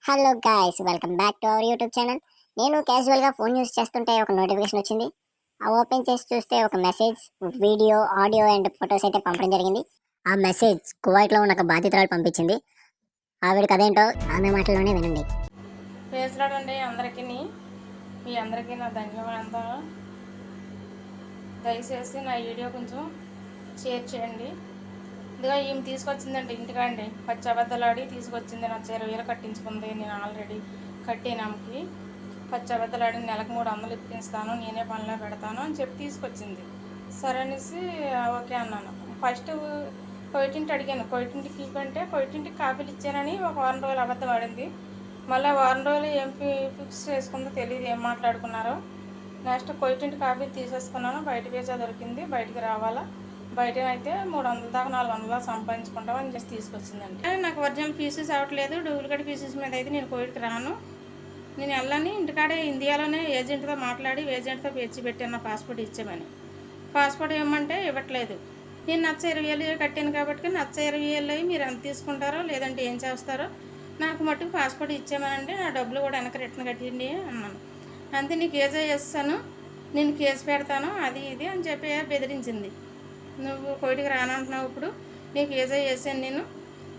Hello guys, welcome back to our YouTube channel. నేను క్యాజువల్గా phone use చేస్తుంటే ఒక నోటిఫికేషన్ వచ్చింది. ఆ ఓపెన్ చేసి చూస్తే ఒక message, video, audio and photos అయితే పంపడం జరిగింది. ఆ మెసేజ్ కువైట్లో ఉన్న ఒక బాధితురాలు పంపించింది. ఆవిడకి అదేంటో ఆమె మాటల్లోనే వినండి. పేసరాడండి అందరికీ, మీ అందరికీ నా ధన్యవాదాలు. దయచేసి నా వీడియో కొంచెం షేర్ చేయండి. ఇదిగా ఈమె తీసుకొచ్చిందండి ఇంటికాండి, పచ్చి అబద్ధాలాడి తీసుకొచ్చింది. నా 20,000 కట్టించుకుంది. నేను ఆల్రెడీ కట్టినామకి పచ్చి అబద్ధాలాడి నెలకు 300 ఇప్పిస్తాను, నేనే పనిలో పెడతాను అని చెప్పి తీసుకొచ్చింది. సరే అనేసి ఓకే అన్నాను. ఫస్ట్ కొయిటింటి అడిగాను, కొయిటింటికి ఇవ్వంటే కొయిటింటికి కాపీలు ఇచ్చానని ఒక వారం రోజులు అబద్ధం ఆడింది. మళ్ళీ వారం రోజులు ఏం ఫిక్స్ చేసుకుందో తెలియదు, ఏం మాట్లాడుకున్నారో. నెక్స్ట్ కొయిటింటి కాపీ తీసేసుకున్నాను. బయట వీసా దొరికింది, బయటికి రావాలా. బయట అయితే 300 దాకా 400 సంపాదించుకుంటామని చెప్పి తీసుకొచ్చిందండి. నాకు ఒరిజినల్ ఫీజెస్ అవ్వట్లేదు, డూప్లికేట్ ఫీజెస్ మీద అయితే నేను కోవిడ్కి రాను. నేను వెళ్ళని ఇంటికాడే ఇండియాలోనే ఏజెంట్తో మాట్లాడి ఏజెంట్తో పేర్చి పెట్టాను నా పాస్పోర్ట్ ఇచ్చామని. పాస్పోర్ట్ ఇవ్వమంటే ఇవ్వట్లేదు. నేను నచ్చ 20,000 కట్టాను కాబట్టి నచ్చ 20,000 మీరు ఎంత తీసుకుంటారో లేదంటే ఏం చేస్తారో, నాకు మట్టుకు పాస్పోర్ట్ ఇచ్చామనంటే నా డబ్బులు కూడా వెనక రిటర్న్ కట్టిండి అన్నాను. అంతే, నీకు కేసు చేస్తాను, నేను కేసు పెడతాను అది ఇది అని చెప్పి బెదిరించింది. నువ్వు కోవిడ్కి రానంటున్నావు, ఇప్పుడు నీకు వీసా చేసాను నేను,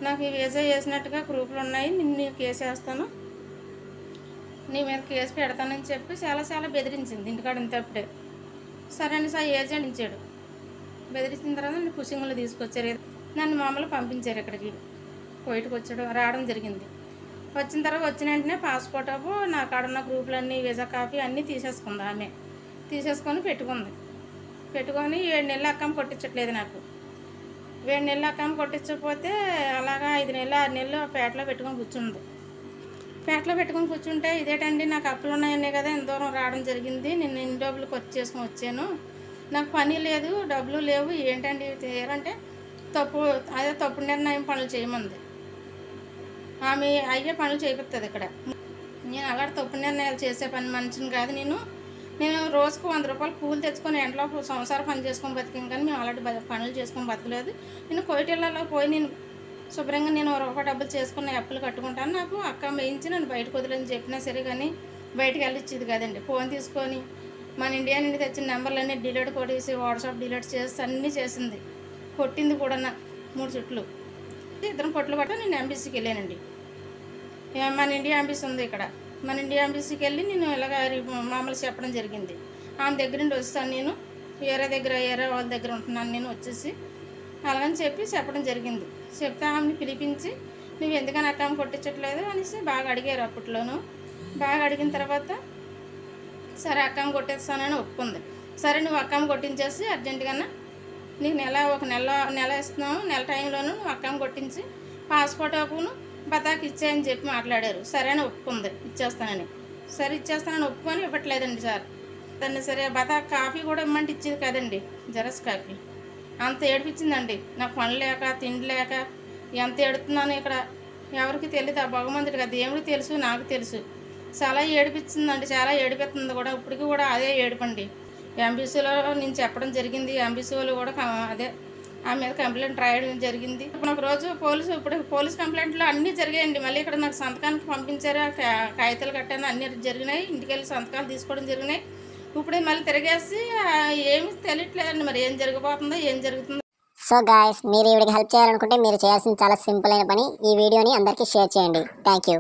నాకు ఈ వీసా చేసినట్టుగా ప్రూఫ్లు ఉన్నాయి, నేను కేసు వేస్తాను, నీ మీద కేసు పెడతానని చెప్పి చాలా బెదిరించింది ఇంటికాడ ఇంతప్పుడే. సరే అని సార్ ఏజెంట్ ఇచ్చాడు. బెదిరించిన తర్వాత నన్ను పుషింగ్లో తీసుకొచ్చారు, నన్ను మామూలు పంపించారు ఇక్కడికి. కోవిడ్కి రావడం జరిగింది. వచ్చిన తర్వాత వచ్చిన వెంటనే పాస్పోర్ట్ నా కాడ ఉన్న గ్రూపులన్నీ వీసా కాపీ అన్నీ తీసేసుకుంది. ఆమె తీసేసుకొని పెట్టుకుంది. 7 నెలలు అక్కం కొట్టించట్లేదు నాకు. 7 నెలలు అక్కం కొట్టించకపోతే అలాగా 5 నెలలు 6 నెలలు పేటలో పెట్టుకొని కూర్చుంది. పేటలో పెట్టుకొని కూర్చుంటే ఇదేటండి, నాకు అప్పులు ఉన్నాయనే కదా ఇంత దూరం రావడం జరిగింది, నేను ఇన్ని డబ్బులు ఖర్చు చేసుకొని వచ్చాను, నాకు పని లేదు, డబ్బులు లేవు, ఏంటండి చేయాలంటే తప్పుడు నిర్ణయం పనులు చేయమంది. ఆమె అయ్యే పనులు చేపిస్తుంది ఇక్కడ. నేను అలాంటి తప్పుడు నిర్ణయాలు చేసే మనిషిని కాదు. నేను రోజుకు 100 రూపాయలు కూలి తెచ్చుకొని ఎంట్లో సంవత్సరం పని చేసుకొని బతికాను, కానీ మేము అలాంటి పనులు చేసుకొని బతకలేదు. నేను కోయిటిళ్ళలో పోయి నేను శుభ్రంగా నేను రూపాయి డబ్బులు చేసుకుని అప్పులు కట్టుకుంటాను, నాకు అక్క వేయించి నన్ను బయటకు వదిలేని చెప్పినా సరే కానీ బయటకు వెళ్ళిచ్చేది కదండి. ఫోన్ తీసుకొని మన ఇండియా నుండి తెచ్చిన నెంబర్లన్నీ డిలీట్ కొట్టేసి వాట్సాప్ డిలీట్ చేసి అన్నీ చేసింది. కొట్టింది కూడా 3 చుట్లు. 2 పొట్లు పట్ట నేను ఎంబీసీకి వెళ్ళానండి. మన ఇండియా ఎంబీసీ ఉంది ఇక్కడ. మన ఇండియా ఎంబీసీకి వెళ్ళి నేను ఇలాగ మామూలు చెప్పడం జరిగింది. ఆమె దగ్గర నుండి వస్తాను, నేను వేరే వాళ్ళ దగ్గర ఉంటున్నాను నేను వచ్చేసి అలాగని చెప్పడం జరిగింది. చెప్తే ఆమెని పిలిపించి నువ్వు ఎందుకని అక్కమ్మ కొట్టించట్లేదు అనేసి బాగా అడిగారు. అప్పట్లోనూ బాగా అడిగిన తర్వాత సరే అక్కమ్మ కొట్టేస్తానని ఒప్పుకుంది. సరే నువ్వు అక్కమ్మ కొట్టించేసి అర్జెంటుగా నీకు ఒక నెల ఇస్తున్నాము, నెల టైంలోనూ నువ్వు అక్కమ్మ కొట్టించి పాస్పోర్ట్ అప్పును బతాకి ఇచ్చాయని చెప్పి మాట్లాడారు. సరే అని ఒప్పుకుంది, ఇచ్చేస్తానని. సరే ఇచ్చేస్తానని ఒప్పుకొని ఇవ్వట్లేదండి సార్. దాన్ని సరే బతాకి కాఫీ కూడా ఇమ్మంటే ఇచ్చేది కదండి, జరస్ కాఫీ. అంత ఏడిపించిందండి. నాకు పని లేక తిండి లేక ఎంత ఏడుతున్నాను ఇక్కడ ఎవరికి తెలియదు, ఆ భగవంతుడికి ఆ దేవుడికి తెలుసు, నాకు తెలుసు. చాలా ఏడిపించిందండి, చాలా ఏడిపిస్తుంది కూడా. ఇప్పటికీ కూడా అదే ఏడుపండి. ఎంబీసీలో నేను చెప్పడం జరిగింది. ఎంబీసీ వాళ్ళు కూడా అదే ఆమె మీద కంప్లైంట్ రాయడం జరిగింది. ఇప్పుడు ఒక రోజు పోలీస్ కంప్లైంట్లో అన్నీ జరిగాయండి. మళ్ళీ ఇక్కడ నాకు సంతకానికి పంపించారు, కాగితాలు కట్టాను, అన్నీ జరిగినాయి. ఇంటికి వెళ్ళి సంతకాలు తీసుకోవడం జరిగినాయి. ఇప్పుడు మళ్ళీ తిరిగేసి ఏమి తెలియట్లేదండి, మరి ఏం జరగబోతుందో ఏం జరుగుతుందో. సో గాయ్స్, మీరు ఈవిడికి హెల్ప్ చేయాలనుకుంటే మీరు చేయాల్సిన చాలా సింపుల్ అయిన పని, ఈ వీడియోని అందరికీ షేర్ చేయండి. Thank you.